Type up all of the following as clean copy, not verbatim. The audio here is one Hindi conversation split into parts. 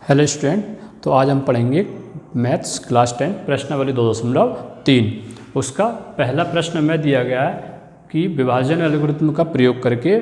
हेलो स्टूडेंट, तो आज हम पढ़ेंगे मैथ्स क्लास 10 प्रश्नावली 2.3। उसका पहला प्रश्न में दिया गया है कि विभाजन एल्गोरिथम का प्रयोग करके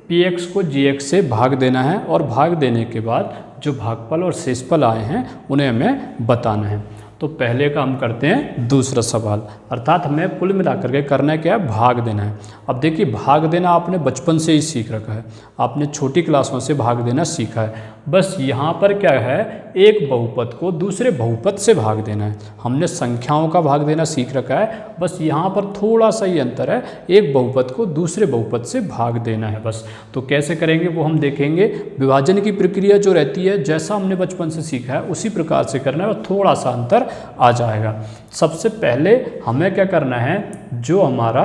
px को gx से भाग देना है और भाग देने के बाद जो भागफल और शेषफल आए हैं उन्हें हमें बताना है। तो पहले का हम करते हैं दूसरा सवाल, अर्थात हमें कुल मिलाकर के करना है क्या है, भाग देना है। अब देखिए, भाग देना आपने बचपन से ही सीख रखा है, आपने छोटी क्लासों से भाग देना सीखा है। बस यहाँ पर क्या है, एक बहुपद को दूसरे बहुपद से भाग देना है। हमने संख्याओं का भाग देना सीख रखा है, बस यहाँ पर थोड़ा सा ही अंतर है, एक बहुपद को दूसरे बहुपद से भाग देना है बस। तो कैसे करेंगे वो हम देखेंगे। विभाजन की प्रक्रिया जो रहती है, जैसा हमने बचपन से सीखा है उसी प्रकार से करना है और थोड़ा सा अंतर आ जाएगा। सबसे पहले हमें क्या करना है, जो हमारा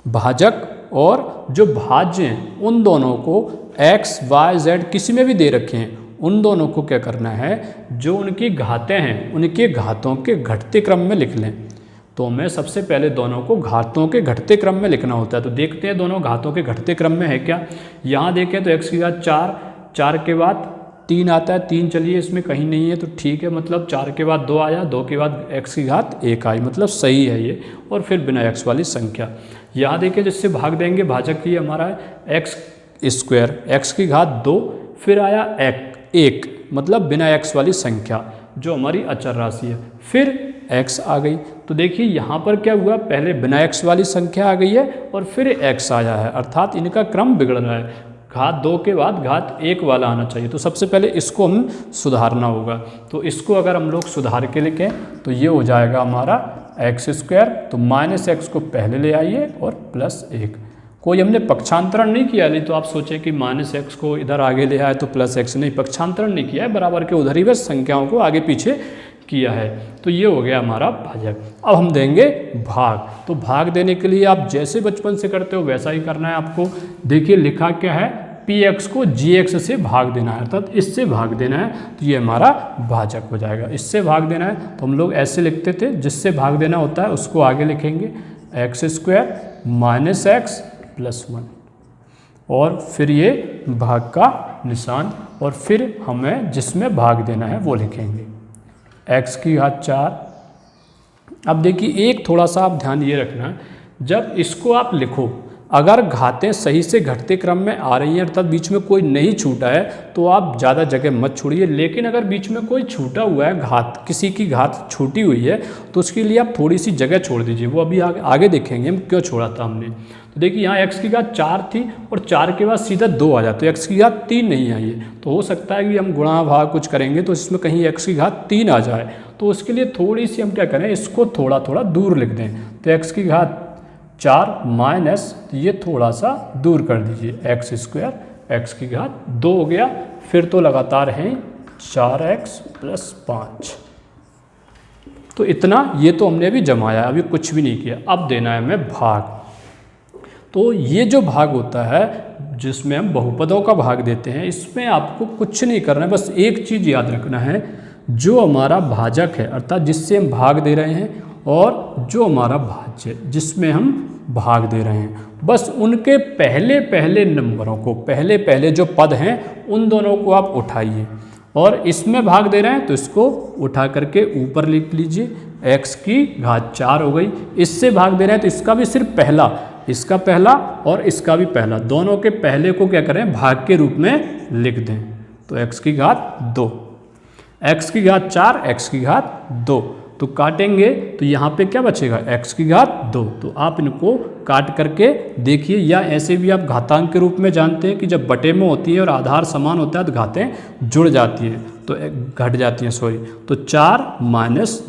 भाजक और जो भाज्य हैं उन दोनों को x, y, z किसी में भी दे रखे हैं, उन दोनों को क्या करना है, जो उनकी घातें हैं उनके घातों के घटते क्रम में लिख लें। तो हमें सबसे पहले दोनों को घातों के घटते क्रम में लिखना होता है। तो देखते हैं दोनों घातों के घटते क्रम में है क्या। यहाँ देखें तो x की घात 4, 4 के बाद 3 आता है, 3 चलिए इसमें कहीं नहीं है तो ठीक है, मतलब 4 के बाद 2 आया, 2 के बाद x की घात 1 आई, मतलब सही है ये। और फिर बिना x वाली संख्या यहाँ देखिए, जिससे भाग देंगे भाजक ये हमारा है x स्क्वायर, x की घात 2, फिर आया 1 मतलब बिना x वाली संख्या जो हमारी अचर राशि है, फिर x आ गई। तो देखिए यहाँ पर क्या हुआ, पहले बिना x वाली संख्या आ गई है और फिर x आया है, अर्थात इनका क्रम बिगड़ रहा है। घात 2 के बाद घात 1 वाला आना चाहिए। तो सबसे पहले इसको हम सुधारना होगा। तो इसको अगर हम लोग सुधार के लिखें तो ये हो जाएगा हमारा x स्क्वायर, तो -x को पहले ले आइए और +1। कोई हमने पक्षांतरण नहीं किया, नहीं तो आप सोचें कि -x को इधर आगे ले आए तो +x, नहीं, पक्षांतरण नहीं किया है, बराबर के उधर ही बस संख्याओं को आगे पीछे किया है। तो ये हो गया हमारा भाजक। अब हम देंगे भाग। तो भाग देने के लिए आप जैसे बचपन से करते हो वैसा ही करना है आपको। देखिए लिखा क्या है, px को gx से भाग देना है, अर्थात इससे भाग देना है, तो ये हमारा भाजक हो जाएगा। इससे भाग देना है तो हम लोग ऐसे लिखते थे, जिससे भाग देना होता है उसको आगे लिखेंगे x स्क्वायर -x + 1 और फिर ये भाग का निशान, और फिर हमें जिसमें भाग देना है वो लिखेंगे x की घात 4। अब देखिए एक थोड़ा सा आप ध्यान ये रखना, जब इसको आप लिखो, अगर घातें सही से घटते क्रम में आ रही हैं, अर्थात बीच में कोई नहीं छूटा है, तो आप ज़्यादा जगह मत छोड़िए। लेकिन अगर बीच में कोई छूटा हुआ है, घात किसी की घात छूटी हुई है, तो उसके लिए आप थोड़ी सी जगह छोड़ दीजिए। वो अभी आगे देखेंगे हम क्यों छोड़ा था हमने। तो देखिए यहाँ x की घात 4 थी और 4 के बाद सीधा 2 आ जाए, तो x की घात 3 नहीं आई है। तो हो सकता है कि हम गुणा भाग कुछ करेंगे तो इसमें कहीं x की घात 3 आ जाए, तो उसके लिए थोड़ी सी हम क्या करें, इसको थोड़ा थोड़ा दूर लिख दें। तो x की घात 4 माइनस, तो ये थोड़ा सा दूर कर दीजिए, x स्क्वायर, x की घात 2 हो गया, फिर तो लगातार हैं 4x + 5। तो इतना ये तो हमने अभी जमाया, अभी कुछ भी नहीं किया। अब देना है हमें भाग। तो ये जो भाग होता है जिसमें हम बहुपदों का भाग देते हैं, इसमें आपको कुछ नहीं करना है, बस एक चीज़ याद रखना है, जो हमारा भाजक है अर्थात जिससे हम भाग दे रहे हैं, और जो हमारा भाज्य जिसमें हम भाग दे रहे हैं, बस उनके पहले पहले नंबरों को, पहले पहले जो पद हैं उन दोनों को आप उठाइए, और इसमें भाग दे रहे हैं तो इसको उठा करके ऊपर लिख लीजिए, x की घात 4 हो गई। इससे भाग दे रहे हैं तो इसका भी सिर्फ पहला, इसका पहला और इसका भी पहला, दोनों के पहले को क्या करें, भाग के रूप में लिख दें। तो x की घात 2, x की घात 4, x की घात 2, तो काटेंगे तो यहाँ पे क्या बचेगा, x की घात 2। तो आप इनको काट करके देखिए, या ऐसे भी आप घातांक के रूप में जानते हैं कि जब बटे में होती है और आधार समान होता है तो घातें जुड़ जाती हैं, तो घट जाती हैं, सॉरी। तो 4 -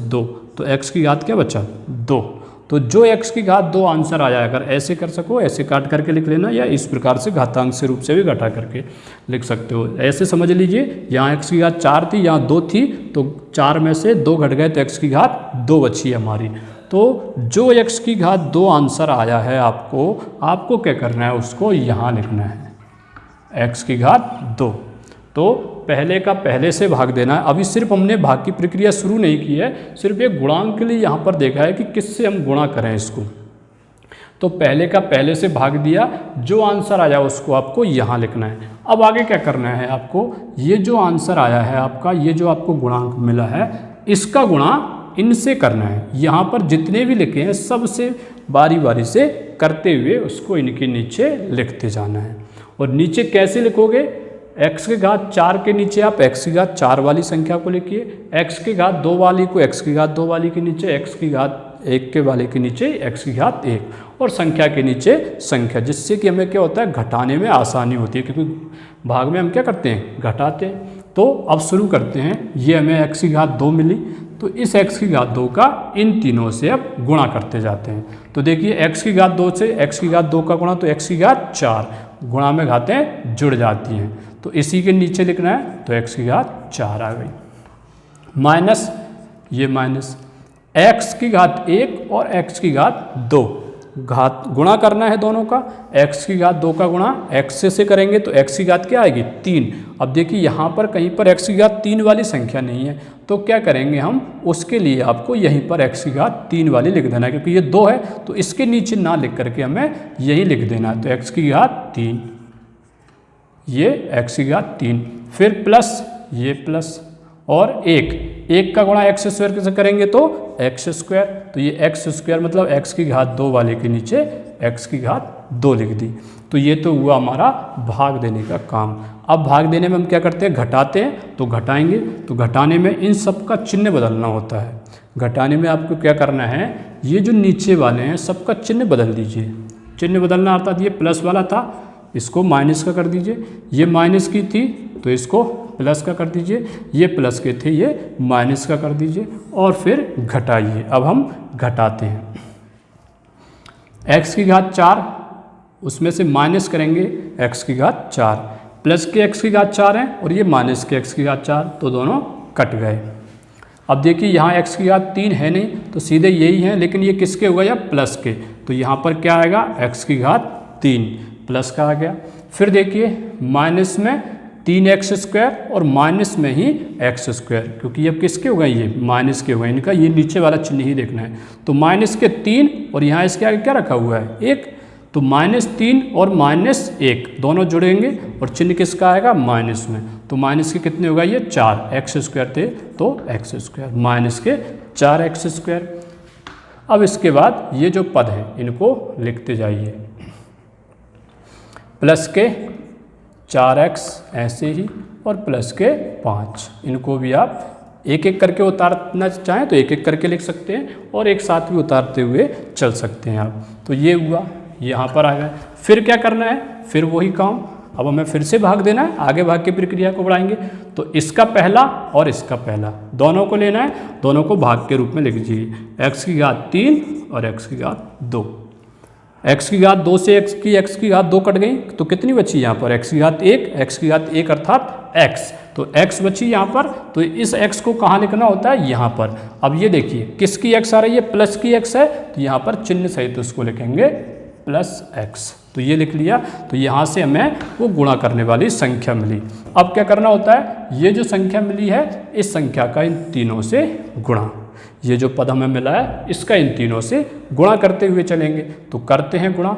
2, तो x की घात क्या बचा, 2। तो जो x की घात 2 आंसर आ जाए, अगर ऐसे कर सको ऐसे काट करके लिख लेना, या इस प्रकार से घातांक से रूप से भी घटा करके लिख सकते हो। ऐसे समझ लीजिए, यहाँ x की घात 4 थी, यहाँ 2 थी, तो 4 में से 2 घट गए तो x की घात 2 बची हमारी। तो जो x की घात 2 आंसर आया है आपको क्या करना है, उसको यहाँ लिखना है x की घात 2। तो पहले का पहले से भाग देना है। अभी सिर्फ हमने भाग की प्रक्रिया शुरू नहीं की है, सिर्फ एक गुणांक के लिए यहाँ पर देखा है कि किससे हम गुणा करें इसको। तो पहले का पहले से भाग दिया, जो आंसर आ जाए उसको आपको यहाँ लिखना है। अब आगे क्या करना है आपको, ये जो आंसर आया है आपका, ये जो आपको गुणांक मिला है, इसका गुणा इनसे करना है। यहाँ पर जितने भी लिखे हैं सबसे बारी बारी से करते हुए उसको इनके नीचे लिखते जाना है। और नीचे कैसे लिखोगे, x की घात 4 के नीचे आप x की घात 4 वाली संख्या को लिखिए, x की घात 2 वाली को x की घात 2 वाली के नीचे, x की घात 1 के वाले के नीचे x की घात 1 और संख्या के नीचे संख्या, जिससे कि हमें क्या होता है, घटाने में आसानी होती है, क्योंकि भाग में हम क्या करते हैं, घटाते हैं। तो अब शुरू करते हैं। ये हमें x की घात 2 मिली, तो इस x की घात 2 का इन तीनों से अब गुणा करते जाते हैं। तो देखिए x की घात 2 से x की घात 2 का गुणा, तो x की घात 4, गुणा में घातें जुड़ जाती हैं, तो इसी के नीचे लिखना है, तो x की घात 4 आ गई, माइनस ये माइनस x की घात 1 और x की घात 2, घात गुणा करना है दोनों का, x की घात 2 का गुणा x से करेंगे तो x की घात क्या आएगी, 3। अब देखिए यहाँ पर कहीं पर x की घात 3 वाली संख्या नहीं है, तो क्या करेंगे हम, उसके लिए आपको यहीं पर x की घात 3 वाली लिख देना है, क्योंकि ये 2 है तो इसके नीचे ना लिख करके हमें यही लिख देना है। तो x की घात 3, ये x की घात 3, फिर प्लस ये प्लस और 1 का गुणा x स्क्वायर से करेंगे तो x स्क्वायर, तो ये x स्क्वायर मतलब x की घात 2 वाले के नीचे x की घात 2 लिख दी। तो ये तो हुआ हमारा भाग देने का काम। अब भाग देने में हम क्या करते हैं, घटाते हैं, तो घटाएंगे, तो घटाने में इन सब का चिन्ह बदलना होता है। घटाने में आपको क्या करना है, ये जो नीचे वाले हैं सबका चिन्ह बदल दीजिए। चिन्ह बदलना अर्थात ये प्लस वाला था, इसको माइनस का कर दीजिए, ये माइनस की थी तो इसको प्लस का कर दीजिए, ये प्लस के थे ये माइनस का कर दीजिए, और फिर घटाइए। अब हम घटाते हैं, x की घात 4 उसमें से माइनस करेंगे x की घात 4, प्लस के x की घात 4 है और ये माइनस के x की घात 4, तो दोनों कट गए। अब देखिए यहाँ x की घात 3 है नहीं, तो सीधे यही है, लेकिन ये किसके हुआ या प्लस के, तो यहाँ पर क्या आएगा, x की घात 3 प्लस का आ गया। फिर देखिए माइनस में 3x स्क्वायर और माइनस में ही x स्क्वायर, क्योंकि ये किसके हो गए, ये माइनस के हो गए, इनका ये नीचे वाला चिन्ह ही देखना है। तो माइनस के 3 और यहाँ इसके आगे क्या रखा हुआ है, 1, तो -3 और -1 दोनों जुड़ेंगे और चिन्ह किसका आएगा, माइनस में, तो माइनस के कितने होगा, ये 4, x स्क्वायर थे तो x स्क्वायर, माइनस के 4x स्क्वायर। अब इसके बाद ये जो पद है इनको लिखते जाइए, प्लस के 4x ऐसे ही और प्लस के 5, इनको भी आप एक एक करके उतारना चाहें तो एक एक करके लिख सकते हैं और एक साथ भी उतारते हुए चल सकते हैं आप। तो ये हुआ, यहाँ पर आ गए। फिर क्या करना है, फिर वही काम, अब हमें फिर से भाग देना है, आगे भाग की प्रक्रिया को बढ़ाएंगे। तो इसका पहला और इसका पहला दोनों को लेना है, दोनों को भाग के रूप में लिख दीजिए, x की घात 3 और x की घात 2। x की घात 2 से x की घात 2 कट गई, तो कितनी बची यहाँ पर, x की घात 1, x की घात 1 अर्थात x, तो x बची यहाँ पर। तो इस x को कहाँ लिखना होता है, यहाँ पर। अब ये देखिए किसकी x आ रही है, प्लस की x है, तो यहाँ पर चिन्ह सहित उसको लिखेंगे प्लस x, तो ये लिख लिया। तो यहाँ से हमें वो गुणा करने वाली संख्या मिली। अब क्या करना होता है, ये जो संख्या मिली है इस संख्या का इन तीनों से गुणा, ये जो पद हमें मिला है इसका इन तीनों से गुणा करते हुए चलेंगे। तो करते हैं गुणा,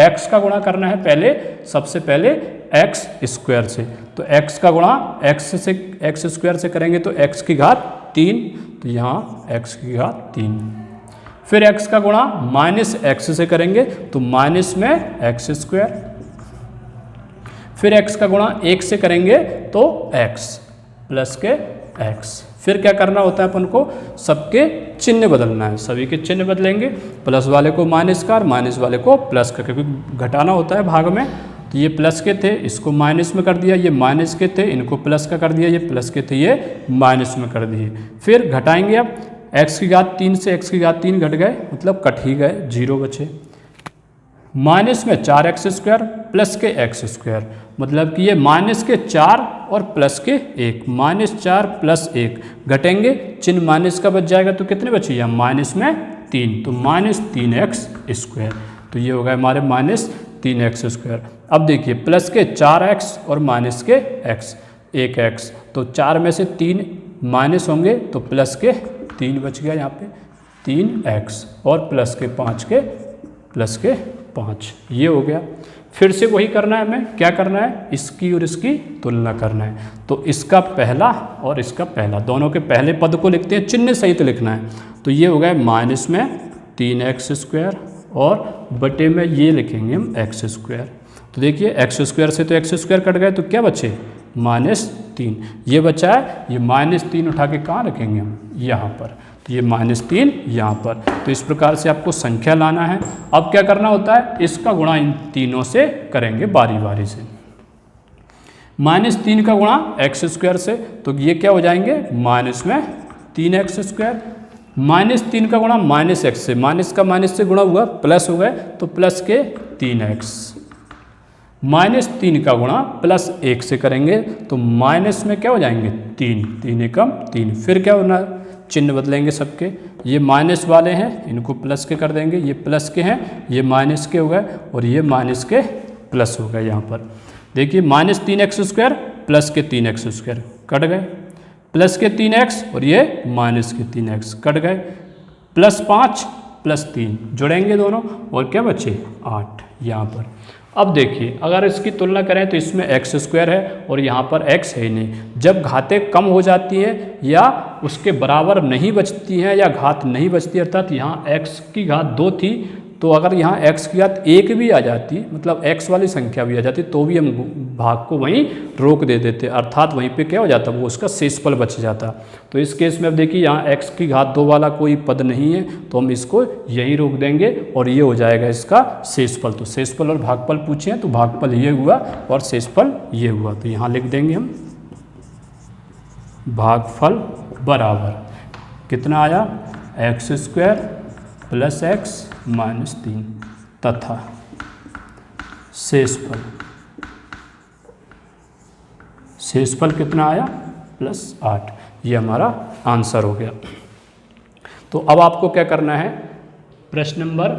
x का गुणा करना है पहले, सबसे पहले x स्क्वायर से, तो x का गुणा x स्क्वायर से करेंगे तो x की घात 3, तो यहाँ x की घात 3। फिर x का गुणा माइनस x से करेंगे तो माइनस में x स्क्वायर। फिर x का गुणा 1 से करेंगे तो x प्लस के x। फिर क्या करना होता है अपन को, सबके चिन्ह बदलना है, सभी के चिन्ह बदलेंगे, प्लस वाले को माइनस का और माइनस वाले को प्लस का, क्योंकि घटाना होता है भाग में। तो ये प्लस के थे, इसको माइनस में कर दिया, ये माइनस के थे, इनको प्लस का कर दिया, ये प्लस के थे, ये माइनस में कर दिए। फिर घटाएंगे, अब x की घात 3 से x की घात 3 घट गए, मतलब कट ही गए, 0 बचे। माइनस में 4x स्क्वायर प्लस के x स्क्वायर, मतलब कि ये माइनस के 4 और प्लस के 1, -4 प्लस 1 घटेंगे, चिन्ह माइनस का बच जाएगा, तो कितने बचे यहाँ, माइनस में 3, तो -3x स्क्वायर। तो ये होगा हमारे -3x स्क्वायर। अब देखिए प्लस के 4x और माइनस के x, 1x, तो 4 में से 3 माइनस होंगे तो प्लस के 3 बच गया यहाँ पे, 3x और प्लस के 5 ये हो गया। फिर से वही करना है, हमें क्या करना है, इसकी और इसकी तुलना करना है। तो इसका पहला और इसका पहला, दोनों के पहले पद को लिखते हैं, चिन्ह सहित लिखना है। तो ये हो गया माइनस में 3x² और बटे में ये लिखेंगे हम x²। तो देखिए x² से तो x² कट गए, तो क्या बचे, -3। ये बचा है, ये -3 उठा के कहाँ रखेंगे हम, यहाँ पर। तो ये -3 यहाँ पर। तो इस प्रकार से आपको संख्या लाना है। अब क्या करना होता है, इसका गुणा इन तीनों से करेंगे बारी बारी से। -3 का गुणा x² से, तो ये क्या हो जाएंगे, माइनस में 3x²। -3 का गुणा -x से, माइनस का माइनस से गुणा हुआ, प्लस हो गए, तो प्लस के 3x। -3 का गुणा +1 से करेंगे, तो माइनस में क्या हो जाएंगे, 3, 3 एकम 3। फिर क्या होना, चिन्ह बदलेंगे सबके, ये माइनस वाले हैं इनको प्लस के कर देंगे, ये प्लस के हैं, ये माइनस के हो गए, और ये माइनस के प्लस हो गए। यहाँ पर देखिए -3x² प्लस के 3x² कट गए, प्लस के 3x और ये माइनस के 3x कट गए, +5 +3 जुड़ेंगे दोनों, और क्या बचे, 8 यहाँ पर। अब देखिए अगर इसकी तुलना करें तो इसमें x² है और यहाँ पर x है ही नहीं। जब घातें कम हो जाती हैं या उसके बराबर नहीं बचती हैं या घात नहीं बचती, अर्थात यहाँ x की घात 2 थी, तो अगर यहाँ x की घात 1 भी आ जाती, मतलब x वाली संख्या भी आ जाती, तो भी हम भाग को वहीं रोक दे देते, अर्थात वहीं पे क्या हो जाता, वो उसका शेषफल बच जाता। तो इस केस में अब देखिए यहाँ x की घात 2 वाला कोई पद नहीं है, तो हम इसको यहीं रोक देंगे और ये हो जाएगा इसका शेषफल। तो शेषफल और भागफल पूछे हैं, तो भागफल ये हुआ और शेषफल ये हुआ, तो यहाँ लिख देंगे हम भागफल बराबर कितना आया, x² + x -3 तथा शेषफल कितना आया, +8। ये हमारा आंसर हो गया। तो अब आपको क्या करना है, प्रश्न नंबर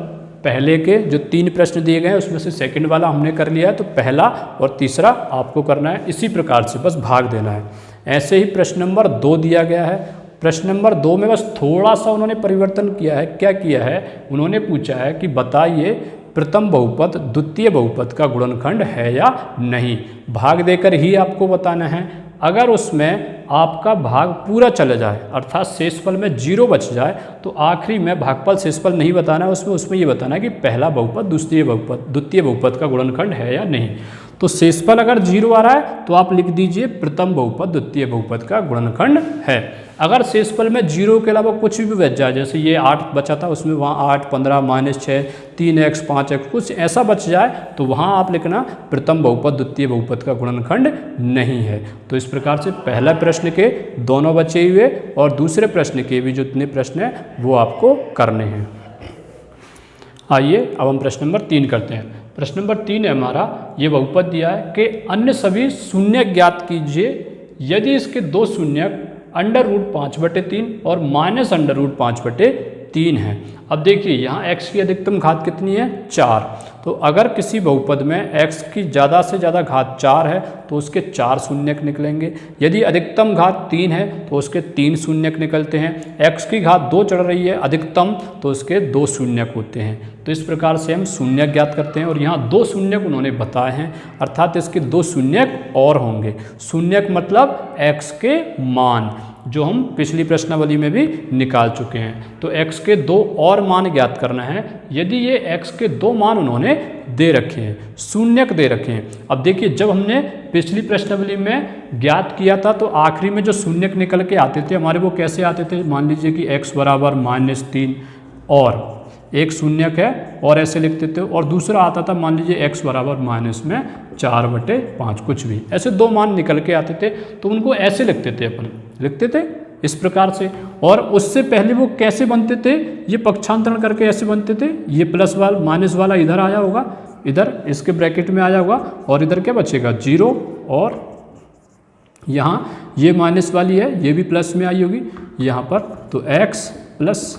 पहले के जो 3 प्रश्न दिए गए हैं उसमें से सेकंड वाला हमने कर लिया है, तो पहला और तीसरा आपको करना है। इसी प्रकार से बस भाग देना है। ऐसे ही प्रश्न नंबर 2 दिया गया है। प्रश्न नंबर 2 में बस थोड़ा सा उन्होंने परिवर्तन किया है। क्या किया है, उन्होंने पूछा है कि बताइए प्रथम बहुपद द्वितीय बहुपद का गुणनखंड है या नहीं। भाग देकर ही आपको बताना है। अगर उसमें आपका भाग पूरा चला जाए, अर्थात शेषफल में 0 बच जाए, तो आखिरी में भागफल शेषफल नहीं बताना है, उसमें ये बताना है कि पहला बहुपद द्वितीय बहुपद का गुणनखंड है या नहीं। तो शेषफल अगर 0 आ रहा है तो आप लिख दीजिए प्रथम बहुपद द्वितीय बहुपद का गुणनखंड है। अगर शेषफल में 0 के अलावा कुछ भी बच जाए, जैसे ये 8 बचा था, उसमें वहाँ 8, 15, -6, 3x, 5x कुछ ऐसा बच जाए, तो वहाँ आप लिखना प्रथम बहुपद द्वितीय बहुपद का गुणनखंड नहीं है। तो इस प्रकार से पहला प्रश्न के दोनों बचे हुए और दूसरे प्रश्न के भी जितने प्रश्न हैं वो आपको करने हैं। आइए अब हम प्रश्न नंबर 3 करते हैं। प्रश्न नंबर 3 है हमारा, ये बहुपद दिया है कि अन्य सभी शून्य ज्ञात कीजिए यदि इसके 2 शून्यक √5/3 और -√5/3 है। अब देखिए यहाँ x की अधिकतम घात कितनी है, 4। तो अगर किसी बहुपद में x की ज़्यादा से ज़्यादा घात 4 है तो उसके 4 शून्यक निकलेंगे। यदि अधिकतम घात 3 है तो उसके 3 शून्यक निकलते हैं। x की घात 2 चढ़ रही है अधिकतम, तो उसके 2 शून्यक होते हैं। तो इस प्रकार से हम शून्यक ज्ञात करते हैं और यहाँ 2 शून्यक उन्होंने बताए हैं, अर्थात इसके 2 शून्यक और होंगे। शून्यक मतलब x के मान, जो हम पिछली प्रश्नावली में भी निकाल चुके हैं। तो x के 2 और मान ज्ञात करना है। यदि ये x के 2 मान उन्होंने दे रखे हैं, शून्यक दे रखे हैं। अब देखिए जब हमने पिछली प्रश्नावली में ज्ञात किया था तो आखिरी में जो शून्यक निकल के आते थे हमारे, वो कैसे आते थे, मान लीजिए कि x बराबर -3 और एक शून्यक है और ऐसे लिखते थे, और दूसरा आता था मान लीजिए x बराबर -4/5 कुछ भी, ऐसे 2 मान निकल के आते थे। तो उनको ऐसे लिखते थे, अपन लिखते थे इस प्रकार से। और उससे पहले वो कैसे बनते थे, ये पक्षांतरण करके ऐसे बनते थे। ये प्लस वाला माइनस वाला इधर आया होगा, इधर इसके ब्रैकेट में आया होगा, और इधर क्या बचेगा 0, और यहाँ ये माइनस वाली है, ये भी प्लस में आई होगी यहाँ पर। तो x +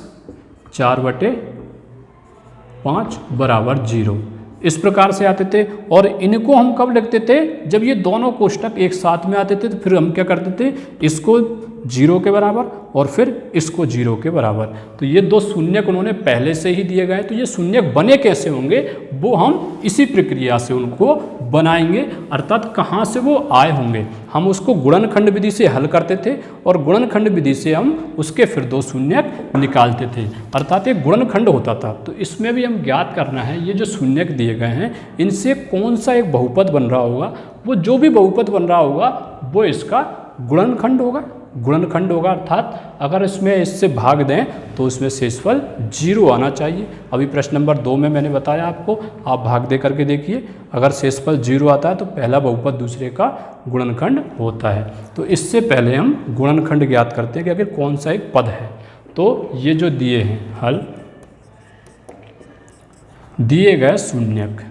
4/5 बराबर 0, इस प्रकार से आते थे। और इनको हम कब लिखते थे, जब ये दोनों कोष्टक एक साथ में आते थे, तो फिर हम क्या करते थे, इसको जीरो के बराबर और फिर इसको जीरो के बराबर। तो ये दो शून्यक उन्होंने पहले से ही दिए गए, तो ये शून्यक बने कैसे होंगे वो हम इसी प्रक्रिया से उनको बनाएंगे, अर्थात कहाँ से वो आए होंगे। हम उसको गुणनखंड विधि से हल करते थे और गुणनखंड विधि से हम उसके फिर दो शून्यक निकालते थे, अर्थात एक गुणनखंड होता था। तो इसमें भी हम ज्ञात करना है ये जो शून्यक दिए गए हैं इनसे कौन सा एक बहुपद बन रहा होगा, वो जो भी बहुपद बन रहा होगा वो इसका गुणनखंड होगा। गुणनखंड होगा अर्थात अगर इसमें इससे भाग दें तो उसमें शेषफल जीरो आना चाहिए। अभी प्रश्न नंबर 2 में मैंने बताया आपको, आप भाग दे करके देखिए, अगर शेषफल जीरो आता है तो पहला बहुपद दूसरे का गुणनखंड होता है। तो इससे पहले हम गुणनखंड ज्ञात करते हैं कि आखिर कौन सा एक पद है। तो ये जो दिए हैं हल, दिए गए शून्यक,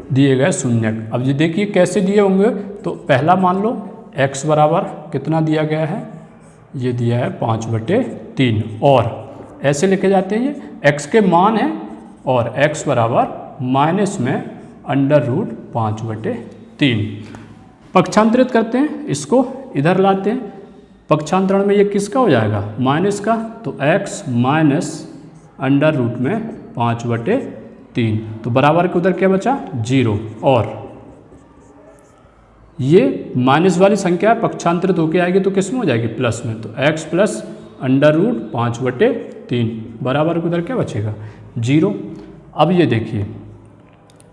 दिए गए शून्यक, अब ये देखिए कैसे दिए होंगे। तो पहला मान लो x बराबर कितना दिया गया है, ये दिया है 5/3 और ऐसे लिखे जाते हैं ये x के मान है और x बराबर माइनस में √5/3। पक्षांतरित करते हैं, इसको इधर लाते हैं, पक्षांतरण में ये किसका हो जाएगा माइनस का, तो x माइनस √5/3 तो बराबर के उधर क्या बचा 0 और ये माइनस वाली संख्या पक्षांतरित होके आएगी तो किस में हो जाएगी प्लस में, तो x प्लस √5/3 बराबर के उधर क्या बचेगा 0। अब ये देखिए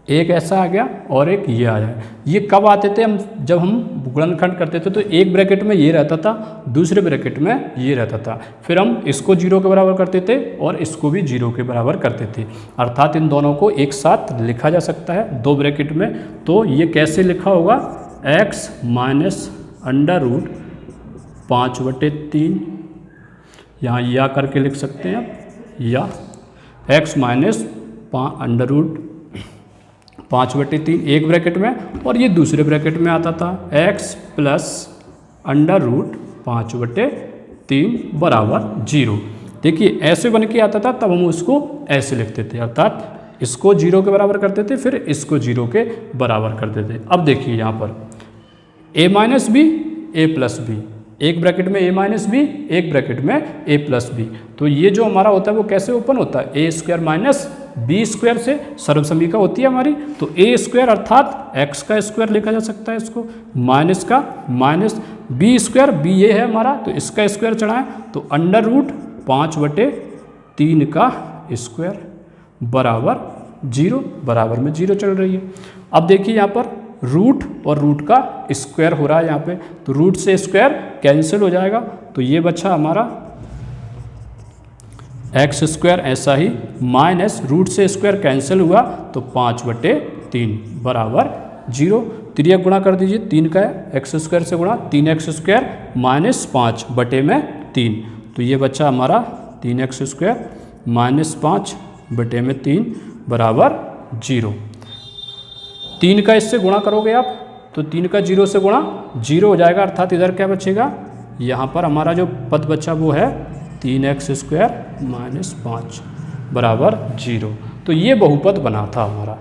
एक ऐसा आ गया और एक ये आया। ये कब आते थे हम, जब हम गुणनखंड करते थे तो एक ब्रैकेट में ये रहता था, दूसरे ब्रैकेट में ये रहता था, फिर हम इसको 0 के बराबर करते थे और इसको भी 0 के बराबर करते थे, अर्थात इन दोनों को एक साथ लिखा जा सकता है दो ब्रैकेट में। तो ये कैसे लिखा होगा x माइनस √5/3, यहाँ या करके लिख सकते हैं या x माइनस √5/3 एक ब्रैकेट में और ये दूसरे ब्रैकेट में आता था x प्लस √5/3 बराबर 0। देखिए ऐसे बन के आता था, तब हम उसको ऐसे लिखते थे, अर्थात इसको 0 के बराबर करते थे फिर इसको 0 के बराबर करते थे। अब देखिए यहाँ पर a minus B A plus B, एक ब्रैकेट में a माइनस बी एक ब्रैकेट में a प्लस बी, तो ये जो हमारा होता है वो कैसे ओपन होता है a² माइनस बी स्क्वायर से सर्वसमीका होती है हमारी, तो a² अर्थात x का स्क्वायर लिखा जा सकता है इसको, माइनस का माइनस b², b ये है हमारा तो इसका स्क्वायर चढ़ाएं तो √5/3 का स्क्वायर बराबर 0, बराबर में 0 चल रही है। अब देखिए यहाँ पर रूट और रूट का स्क्वायर हो रहा है यहाँ पे, तो रूट से स्क्वायर कैंसिल हो जाएगा, तो ये बचा हमारा x², ऐसा ही माइनस रूट से स्क्वायर कैंसिल हुआ तो 5/3 बराबर 0। तिर्यक गुणा कर दीजिए, 3 का है x² से गुणा 3x² माइनस 5/3, तो ये बचा हमारा 3x² माइनस 5/3 बराबर 0। 3 का इससे गुणा करोगे आप तो 3 का 0 से गुणा 0 हो जाएगा, अर्थात इधर क्या बचेगा, यहाँ पर हमारा जो पद बचा वो है 3x² माइनस 5 बराबर 0। तो ये बहुपद बना था हमारा।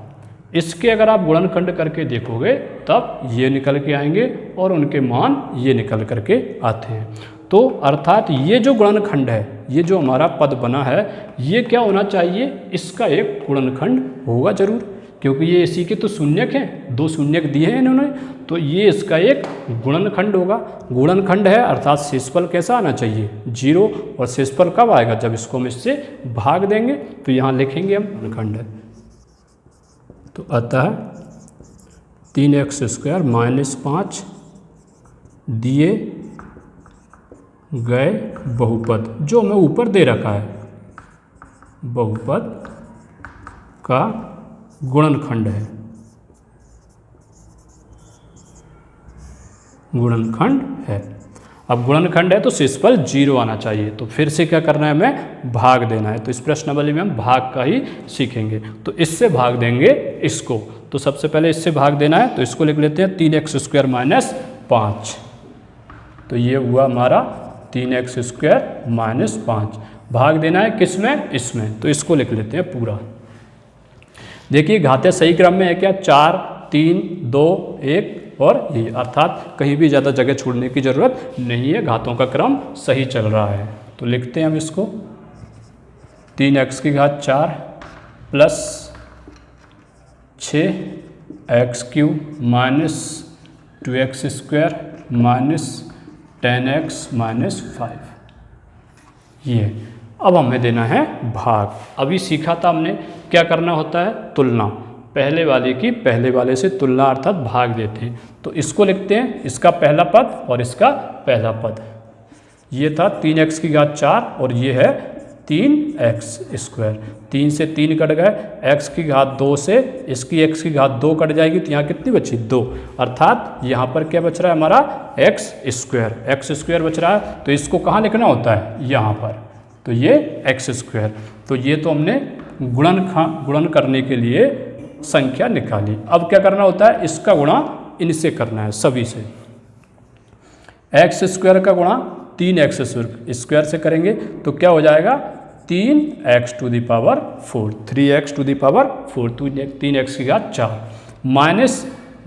इसके अगर आप गुणनखंड करके देखोगे तब ये निकल के आएंगे और उनके मान ये निकल करके आते हैं। तो अर्थात ये जो गुणनखंड है, ये जो हमारा पद बना है, ये क्या होना चाहिए, इसका एक गुणनखंड होगा जरूर, क्योंकि ये इसी के तो शून्यक हैं, दो शून्यक दिए हैं इन्होंने, तो ये इसका एक गुणनखंड होगा। गुणनखंड है अर्थात शेषफल कैसा आना चाहिए 0, और शेषफल कब आएगा जब इसको हम इससे भाग देंगे, तो यहाँ लिखेंगे हम गुणनखंड है। तो अतः 3x² माइनस 5 दिए गए बहुपद जो हमें ऊपर दे रखा है, बहुपद का गुणनखंड है, गुणनखंड है। अब गुणनखंड है तो शेषफल 0 आना चाहिए, तो फिर से क्या करना है, हमें भाग देना है। तो इस प्रश्नावली में हम भाग का ही सीखेंगे। तो इससे भाग देंगे इसको, तो सबसे पहले इससे भाग देना है, तो इसको लिख लेते हैं 3x² माइनस 5, तो ये हुआ हमारा 3x² माइनस 5। भाग देना है किसमें, इसमें, तो इसको लिख लेते हैं पूरा। देखिए घातीय सही क्रम में है क्या, 4 3, 2, 1 और ये, अर्थात कहीं भी ज़्यादा जगह छोड़ने की ज़रूरत नहीं है, घातों का क्रम सही चल रहा है। तो लिखते हैं हम इसको 3x⁴ plus 6x³ minus 2x² minus 10x minus 5। ये अब हमें देना है भाग। अभी सीखा था हमने क्या करना होता है, तुलना, पहले वाले की पहले वाले से तुलना अर्थात भाग देते हैं। तो इसको लिखते हैं, इसका पहला पद और इसका पहला पद। ये था 3x⁴ और ये है 3x²। 3 से 3 कट गए, x⁴ से इसकी x⁴ कट जाएगी, तो यहाँ कितनी बची 2, अर्थात यहाँ पर क्या बच रहा है हमारा x² बच रहा है। तो इसको कहाँ लिखना होता है, यहाँ पर, तो ये x²। तो ये तो हमने गुणन करने के लिए संख्या निकाली। अब क्या करना होता है, इसका गुणा इनसे करना है, सभी से। x² का गुणा 3x² से करेंगे तो क्या हो जाएगा 3x⁴, 3x⁴, तो 3x⁴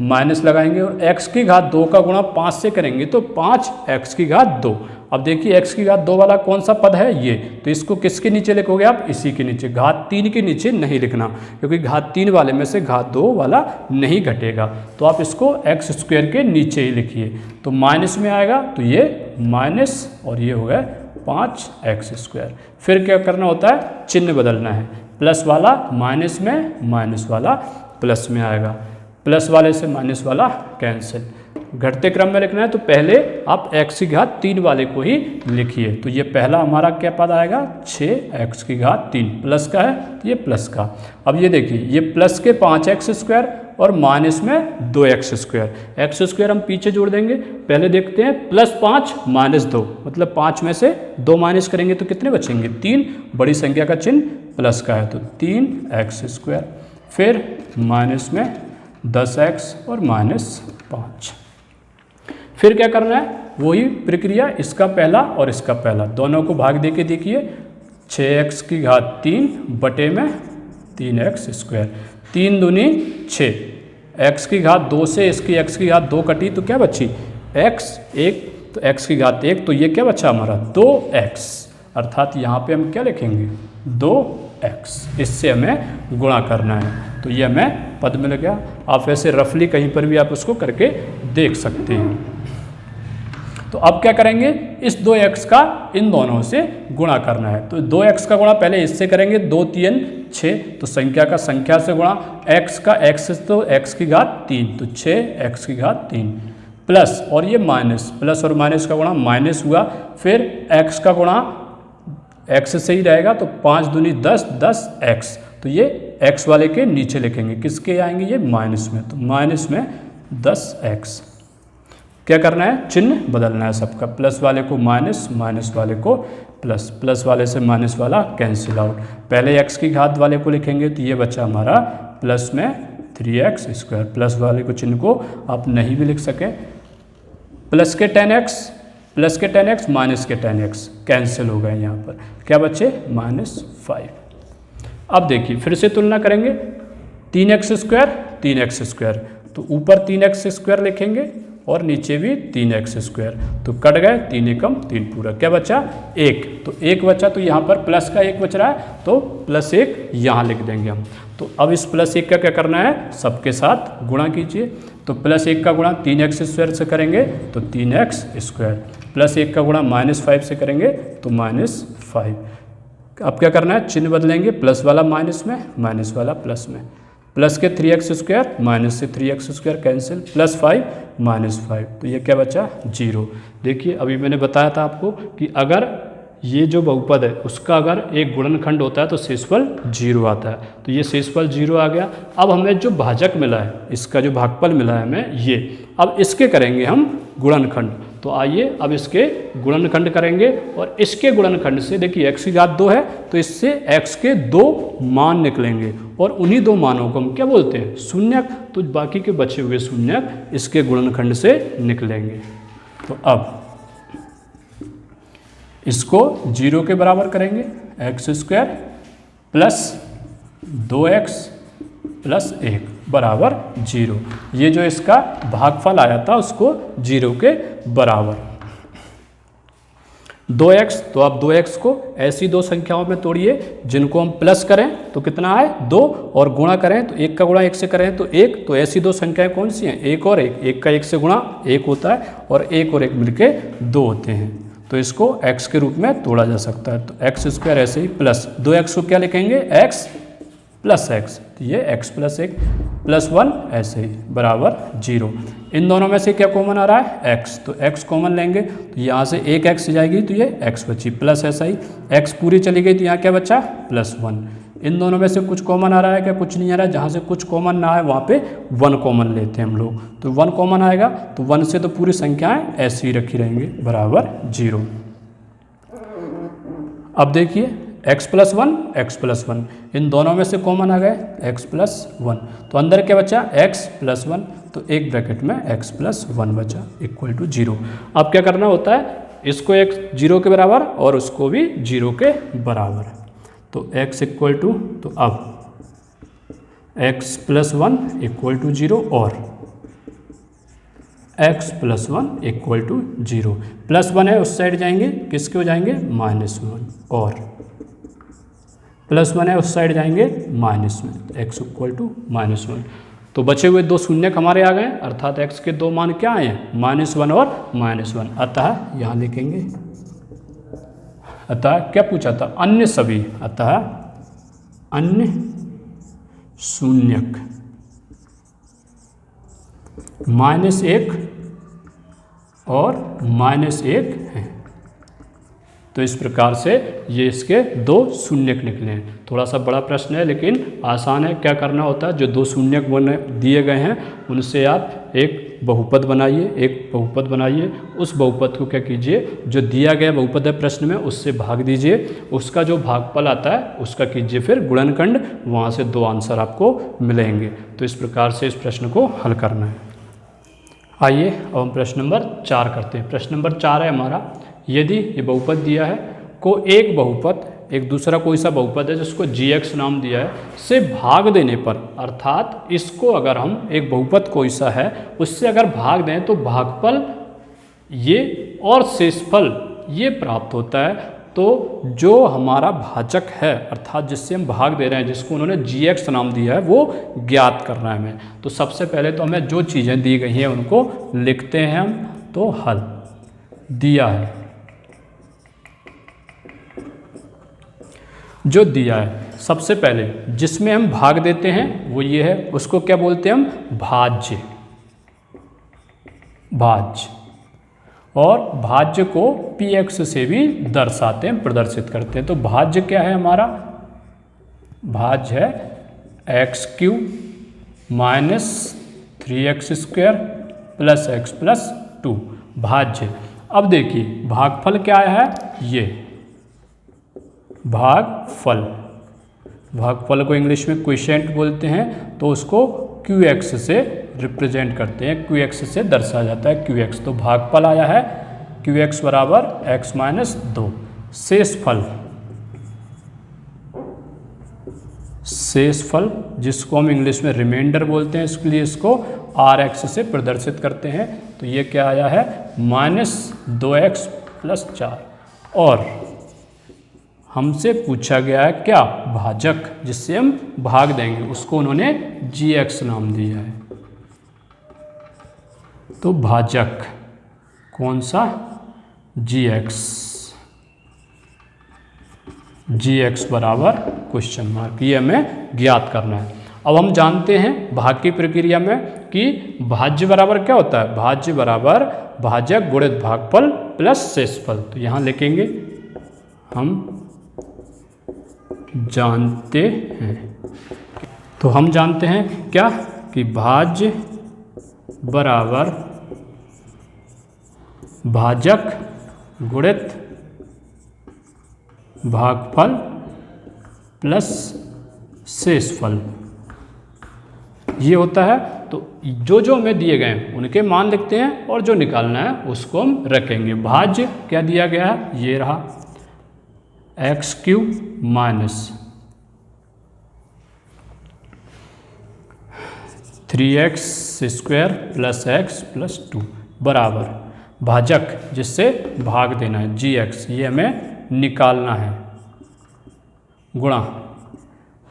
माइनस लगाएंगे और x⁴ का गुणा 5 से करेंगे तो 5x⁴। अब देखिए x⁴ वाला कौन सा पद है, ये, तो इसको किसके नीचे लिखोगे आप, इसी के नीचे, घात 3 के नीचे नहीं लिखना, क्योंकि घात 3 वाले में से घात 2 वाला नहीं घटेगा। तो आप इसको x² के नीचे ही लिखिए, तो माइनस में आएगा, तो ये माइनस और ये हो गया 5x²। फिर क्या करना होता है, चिन्ह बदलना है, प्लस वाला माइनस में, माइनस वाला प्लस में आएगा, प्लस वाले से माइनस वाला कैंसिल। घटते क्रम में लिखना है तो पहले आप x⁴ वाले को ही लिखिए। तो ये पहला हमारा क्या पद आएगा 6x⁴, प्लस का है तो ये प्लस का। अब ये देखिए, ये प्लस के 5x² और माइनस में 2x²। x² हम पीछे जोड़ देंगे, पहले देखते हैं +5 -2, मतलब 5 में से 2 माइनस करेंगे तो कितने बचेंगे 3, बड़ी संख्या का चिन्ह प्लस का है तो 3x²। फिर माइनस में 10x और -5। फिर क्या करना है, वही प्रक्रिया, इसका पहला और इसका पहला, दोनों को भाग दे के देखिए, 6x⁴ बटे में 3x², 3 दूनी 6, x⁴ से इसकी x⁴ कटी तो क्या बची x1, तो x⁴ तो ये क्या बचा हमारा 2x, अर्थात यहाँ पे हम क्या लिखेंगे 2x, इससे हमें गुणा करना है। तो ये हमें पद मिल गया। आप ऐसे रफली कहीं पर भी आप उसको करके देख सकते हैं। तो अब क्या करेंगे, इस 2x का इन दोनों से गुणा करना है। तो 2x का गुणा पहले इससे करेंगे, 2 3 6, तो संख्या का संख्या से गुणा, x का x तो x⁴, तो 6x⁴, प्लस और ये माइनस, प्लस और माइनस का गुणा माइनस हुआ। फिर x का गुणा x से ही रहेगा, तो 5 दूनी 10, 10x, तो ये x वाले के नीचे लिखेंगे, किसके आएंगे ये माइनस में, तो माइनस में 10x। क्या करना है, चिन्ह बदलना है सबका, प्लस वाले को माइनस, माइनस वाले को प्लस, प्लस वाले से माइनस वाला कैंसिल आउट। पहले x⁴ वाले को लिखेंगे तो ये बचा हमारा प्लस में 3x², प्लस वाले को चिन्ह को आप नहीं भी लिख सकें, प्लस के 10x माइनस के 10x कैंसिल हो गए, यहाँ पर क्या बचे -5। अब देखिए फिर से तुलना करेंगे, 3x², तो ऊपर 3x² लिखेंगे और नीचे भी 3x², तो कट गए, 3 एकम 3 पूरा, क्या बचा 1, तो 1 बचा, तो यहाँ पर प्लस का 1 बच रहा है, तो +1 यहाँ लिख देंगे हम। तो अब इस +1 का क्या करना है, सबके साथ गुणा कीजिए। तो +1 का गुणा 3x² से करेंगे तो 3x², +1 का गुणा -5 से करेंगे तो -5। अब क्या करना है, चिन्ह बदलेंगे, प्लस वाला माइनस में, माइनस वाला प्लस में, प्लस के 3x² माइनस से 3x² कैंसिल, +5 -5, तो ये क्या बचा 0। देखिए अभी मैंने बताया था आपको कि अगर ये जो बहुपद है उसका अगर एक गुणनखंड होता है तो शेषफल 0 आता है, तो ये शेषफल 0 आ गया। अब हमें जो भाजक मिला है, इसका जो भागफल मिला है हमें ये, अब इसके करेंगे हम गुणनखंड। तो आइए अब इसके गुणनखंड करेंगे और इसके गुणनखंड से देखिए x⁴ है तो इससे x के 2 मान निकलेंगे और उन्हीं 2 मानों को हम क्या बोलते हैं शून्यक, तो बाकी के बचे हुए शून्यक इसके गुणनखंड से निकलेंगे। तो अब इसको 0 के बराबर करेंगे, x² + 2x + 1, बराबर 0। ये जो इसका भागफल आया था उसको 0 के बराबर। 2x, तो आप 2x को ऐसी दो संख्याओं में तोड़िए जिनको हम प्लस करें तो कितना आए 2, और गुणा करें तो 1 का गुणा 1 से करें तो 1। तो ऐसी दो संख्याएं कौन सी हैं, 1 और 1। 1 का 1 से गुणा 1 होता है और 1 और 1 मिलके 2 होते हैं। तो इसको x के रूप में तोड़ा जा सकता है। तो x स्क्वायर ऐसे ही प्लस 2x को क्या लिखेंगे, x प्लस x, तो ये x प्लस 1 प्लस 1 ऐसे ही बराबर 0। इन दोनों में से क्या कॉमन आ रहा है, x, तो x कॉमन लेंगे तो यहाँ से एक x जाएगी तो ये x बची, प्लस ऐसा ही x पूरी चली गई तो यहाँ क्या बचा प्लस 1। इन दोनों में से कुछ कॉमन आ रहा है क्या, कुछ नहीं आ रहा है। जहाँ से कुछ कॉमन ना आए वहाँ पे 1 कॉमन लेते हैं हम लोग, तो 1 कॉमन आएगा तो 1 से तो पूरी संख्याएँ ऐसी ही रखी रहेंगी बराबर 0। अब देखिए x प्लस 1 इन दोनों में से कॉमन आ गए x प्लस 1, तो अंदर क्या बचा x प्लस 1, तो एक ब्रैकेट में x प्लस 1 बचा इक्वल टू 0। अब क्या करना होता है, इसको x 0 के बराबर और उसको भी 0 के बराबर, तो x इक्वल टू, तो अब x प्लस 1 इक्वल टू 0 और x plus 1 equal to 0। Plus 1 है उस साइड जाएंगे, किसके हो जाएंगे -1, और प्लस 1 है उस साइड जाएंगे माइनस में, x इक्वल टू -1। तो बचे हुए दो शून्य हमारे आ गए, अर्थात x के दो मान क्या आए हैं -1 और -1। अतः यहाँ लिखेंगे, अतः क्या पूछा था, अन्य सभी, अतः अन्य शून्यक -1 और -1 है। तो इस प्रकार से ये इसके दो शून्यक निकले हैं। थोड़ा सा बड़ा प्रश्न है लेकिन आसान है। क्या करना होता है, जो दो शून्यक दिए गए हैं उनसे आप एक बहुपद बनाइए, उस बहुपद को क्या कीजिए, जो दिया गया बहुपद है प्रश्न में उससे भाग दीजिए, उसका जो भागफल आता है उसका कीजिए फिर गुणनखंड, वहाँ से दो आंसर आपको मिलेंगे। तो इस प्रकार से इस प्रश्न को हल करना है। आइए अब हम प्रश्न नंबर 4 करते हैं। प्रश्न नंबर 4 है हमारा, यदि ये बहुपद दिया है को एक बहुपद, एक दूसरा कोई सा बहुपद है जिसको gx नाम दिया है, से भाग देने पर, अर्थात इसको अगर हम एक बहुपद कोई सा है उससे अगर भाग दें तो भागफल ये और शेषफल ये प्राप्त होता है। तो जो हमारा भाजक है, अर्थात जिससे हम भाग दे रहे हैं, जिसको उन्होंने gx नाम दिया है, वो ज्ञात करना है हमें। तो सबसे पहले तो हमें जो चीज़ें दी गई हैं उनको लिखते हैं हम। तो हल दिया है, जो दिया है सबसे पहले जिसमें हम भाग देते हैं वो ये है, उसको क्या बोलते हैं हम, भाज्य। और भाज्य को px से भी दर्शाते हैं, प्रदर्शित करते हैं। तो भाज्य क्या है हमारा, भाज्य है x³ - 3x² + x + 2 भाज्य। अब देखिए भागफल क्या है, ये भागफल को इंग्लिश में क्वोशिएंट बोलते हैं, तो उसको qx से रिप्रेजेंट करते हैं, qx से दर्शाया जाता है qx। तो भागफल आया है qx बराबर x - 2। शेषफल जिसको हम इंग्लिश में रिमाइंडर बोलते हैं, इसके लिए इसको rx से प्रदर्शित करते हैं। तो ये क्या आया है, -2x + 4। और हमसे पूछा गया है क्या, भाजक, जिससे हम भाग देंगे, उसको उन्होंने gx नाम दिया है। तो भाजक कौन सा, gx बराबर क्वेश्चन मार्क, ये हमें ज्ञात करना है। अब हम जानते हैं भाग की प्रक्रिया में कि भाज्य बराबर क्या होता है, भाज्य बराबर भाजक गुणित भागफल प्लस शेषफल। तो यहाँ लिखेंगे हम जानते हैं, तो हम जानते हैं क्या कि भाज्य बराबर भाजक गुणित भागफल प्लस शेषफल, ये होता है। तो जो जो हमें दिए गए हैं उनके मान लिखते हैं और जो निकालना है उसको हम रखेंगे। भाज्य क्या दिया गया है, ये रहा x³ - 3x² plus x plus 2 बराबर भाजक जिससे भाग देना है gx, ये हमें निकालना है, गुणा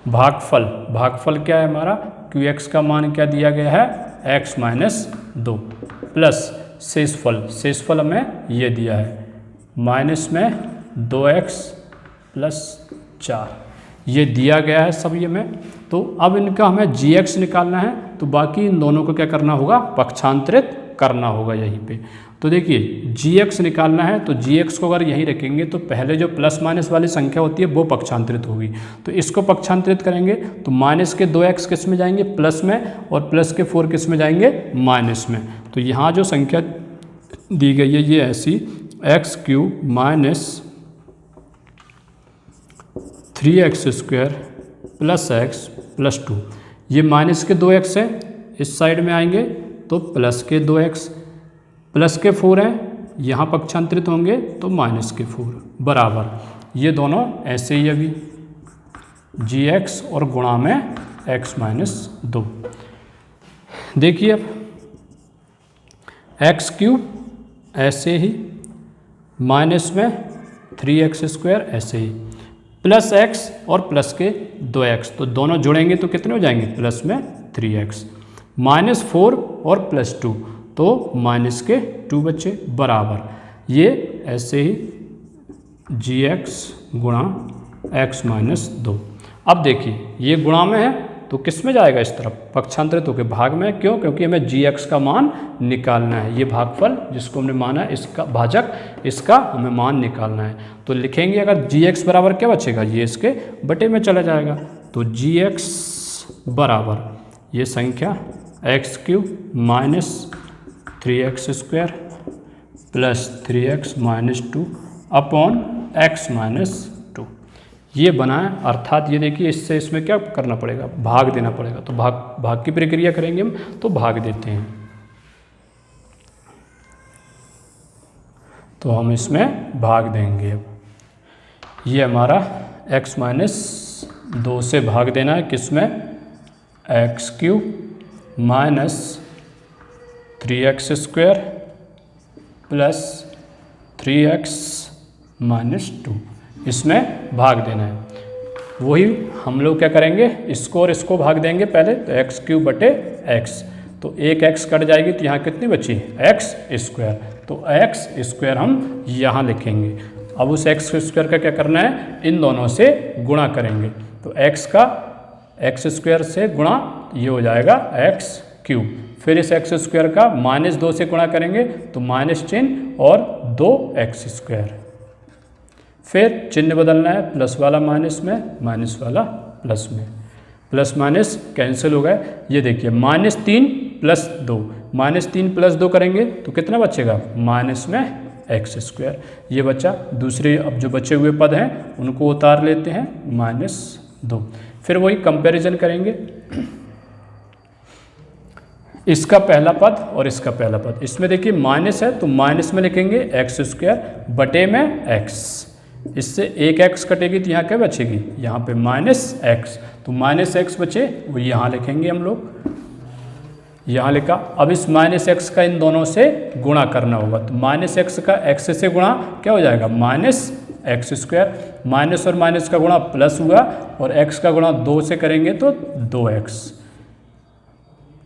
भागफल, भागफल क्या है हमारा, qx का मान क्या दिया गया है x माइनस 2 प्लस शेषफल, शेषफल हमें ये दिया है माइनस में 2x प्लस 4, ये दिया गया है सब ये में। तो अब इनका हमें gx निकालना है, तो बाकी इन दोनों को क्या करना होगा, पक्षांतरित करना होगा यहीं पे। तो देखिए gx निकालना है, तो gx को अगर यहीं रखेंगे तो पहले जो प्लस माइनस वाली संख्या होती है वो पक्षांतरित होगी, तो इसको पक्षांतरित करेंगे तो माइनस के 2x किस में जाएंगे, प्लस में, और प्लस के 4 किस में जाएंगे, माइनस में। तो यहाँ जो संख्या दी गई है ये ऐसी x³ minus 3x² plus x plus 2, ये माइनस के 2x है, इस साइड में आएंगे तो प्लस के 2x, प्लस के 4 हैं, यहाँ पक्षांतरित होंगे तो माइनस के 4 बराबर, ये दोनों ऐसे ही अभी gx और गुणा में x माइनस 2। देखिए अब x³ ऐसे ही, माइनस में 3x² ऐसे ही, प्लस x और प्लस के 2x, तो दोनों जुड़ेंगे तो कितने हो जाएंगे, प्लस में 3x, माइनस 4 और प्लस 2, तो माइनस के 2 बच्चे बराबर, ये ऐसे ही gx गुणा x माइनस 2। अब देखिए ये गुणा में है तो किस में जाएगा, इस तरफ पक्षांतरित होकर भाग में, क्यों, क्योंकि हमें gx का मान निकालना है, ये भागफल जिसको हमने माना है इसका भाजक, इसका हमें मान निकालना है। तो लिखेंगे अगर gx बराबर क्या बचेगा, ये इसके बटे में चला जाएगा, तो gx बराबर ये संख्या x³ minus 3x² plus 3x minus 2 upon x minus 2, ये बना है। अर्थात ये देखिए इससे इसमें क्या करना पड़ेगा, भाग देना पड़ेगा, तो भाग की प्रक्रिया करेंगे हम, तो भाग देते हैं, तो हम इसमें भाग देंगे। अब ये हमारा x माइनस 2 से भाग देना है किसमें, x³ minus 3x² plus 3x minus 2, इसमें भाग देना है। वही हम लोग क्या करेंगे, इसको और इसको भाग देंगे पहले, तो x³ बटे x, तो एक x कट जाएगी तो यहाँ कितनी बची, x², तो x² हम यहाँ लिखेंगे। अब उस x² का क्या करना है, इन दोनों से गुणा करेंगे, तो x का x² से गुणा, ये हो जाएगा x³, फिर इस x² का माइनस 2 से गुणा करेंगे तो माइनस चिन्ह और 2x², फिर चिन्ह बदलना है, प्लस वाला माइनस में, माइनस वाला प्लस में, प्लस माइनस कैंसिल हो गए। ये देखिए -3 प्लस 2, -3 प्लस 2 करेंगे तो कितना बचेगा, माइनस में x², ये बचा। दूसरे अब जो बचे हुए पद हैं उनको उतार लेते हैं, -2, फिर वही कंपैरिजन करेंगे, इसका पहला पद और इसका पहला पद। इसमें देखिए माइनस है तो माइनस में लिखेंगे x² बटे में x, इससे एक x कटेगी तो यहाँ क्या बचेगी, यहाँ पे -x, तो -x बचे वो यहाँ लिखेंगे हम लोग, यहाँ लिखा। अब इस -x का इन दोनों से गुणा करना होगा, तो -x का x से गुणा क्या हो जाएगा, -x², माइनस और माइनस का गुणा प्लस हुआ, और x का गुणा 2 से करेंगे तो 2x,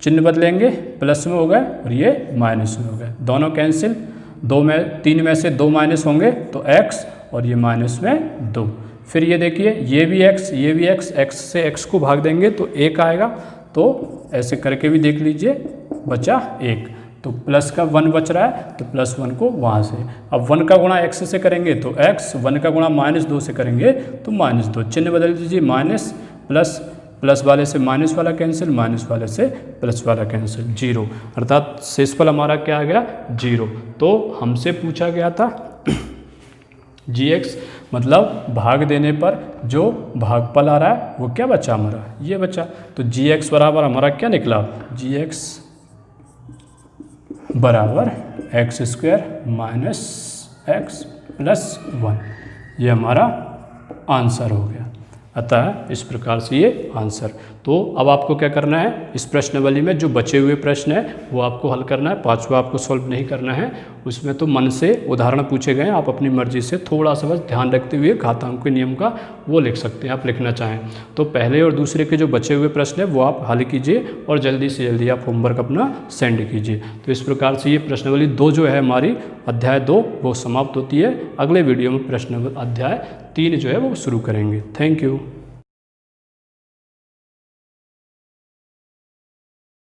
चिन्ह बदलेंगे, प्लस में हो गए और ये माइनस में हो गए, दोनों कैंसिल, 3 में से 2 माइनस होंगे तो x, और ये माइनस में 2, फिर ये देखिए ये भी x, ये भी x, x से x को भाग देंगे तो 1 आएगा, तो ऐसे करके भी देख लीजिए, बचा 1, तो प्लस का 1 बच रहा है तो +1 को वहाँ से, अब 1 का गुणा x से करेंगे तो x, 1 का गुणा -2 से करेंगे तो -2, चिन्ह बदल दीजिए, माइनस प्लस, प्लस वाले से माइनस वाला कैंसिल, माइनस वाले से प्लस वाला कैंसिल, 0, अर्थात शेषफल हमारा क्या आ गया, 0। तो हमसे पूछा गया था gx मतलब भाग देने पर जो भागफल आ रहा है वो क्या बचा हमारा, ये बचा, तो gx बराबर हमारा क्या निकला, gx बराबर x² माइनस x प्लस 1, ये हमारा आंसर हो गया। अतः इस प्रकार से ये आंसर। तो अब आपको क्या करना है, इस प्रश्नावली में जो बचे हुए प्रश्न है वो आपको हल करना है, पांचवा आपको सॉल्व नहीं करना है। उसमें तो मन से उदाहरण पूछे गए हैं, आप अपनी मर्जी से थोड़ा सा बस ध्यान रखते हुए घातांक के नियम का वो लिख सकते हैं, आप लिखना चाहें तो। पहले और दूसरे के जो बचे हुए प्रश्न है वो आप हल कीजिए और जल्दी से जल्दी आप होमवर्क अपना सेंड कीजिए। तो इस प्रकार से ये प्रश्नावली 2 जो है हमारी अध्याय 2 वो समाप्त होती है। अगले वीडियो में प्रश्न अध्याय 3 जो है वो शुरू करेंगे। Thank you.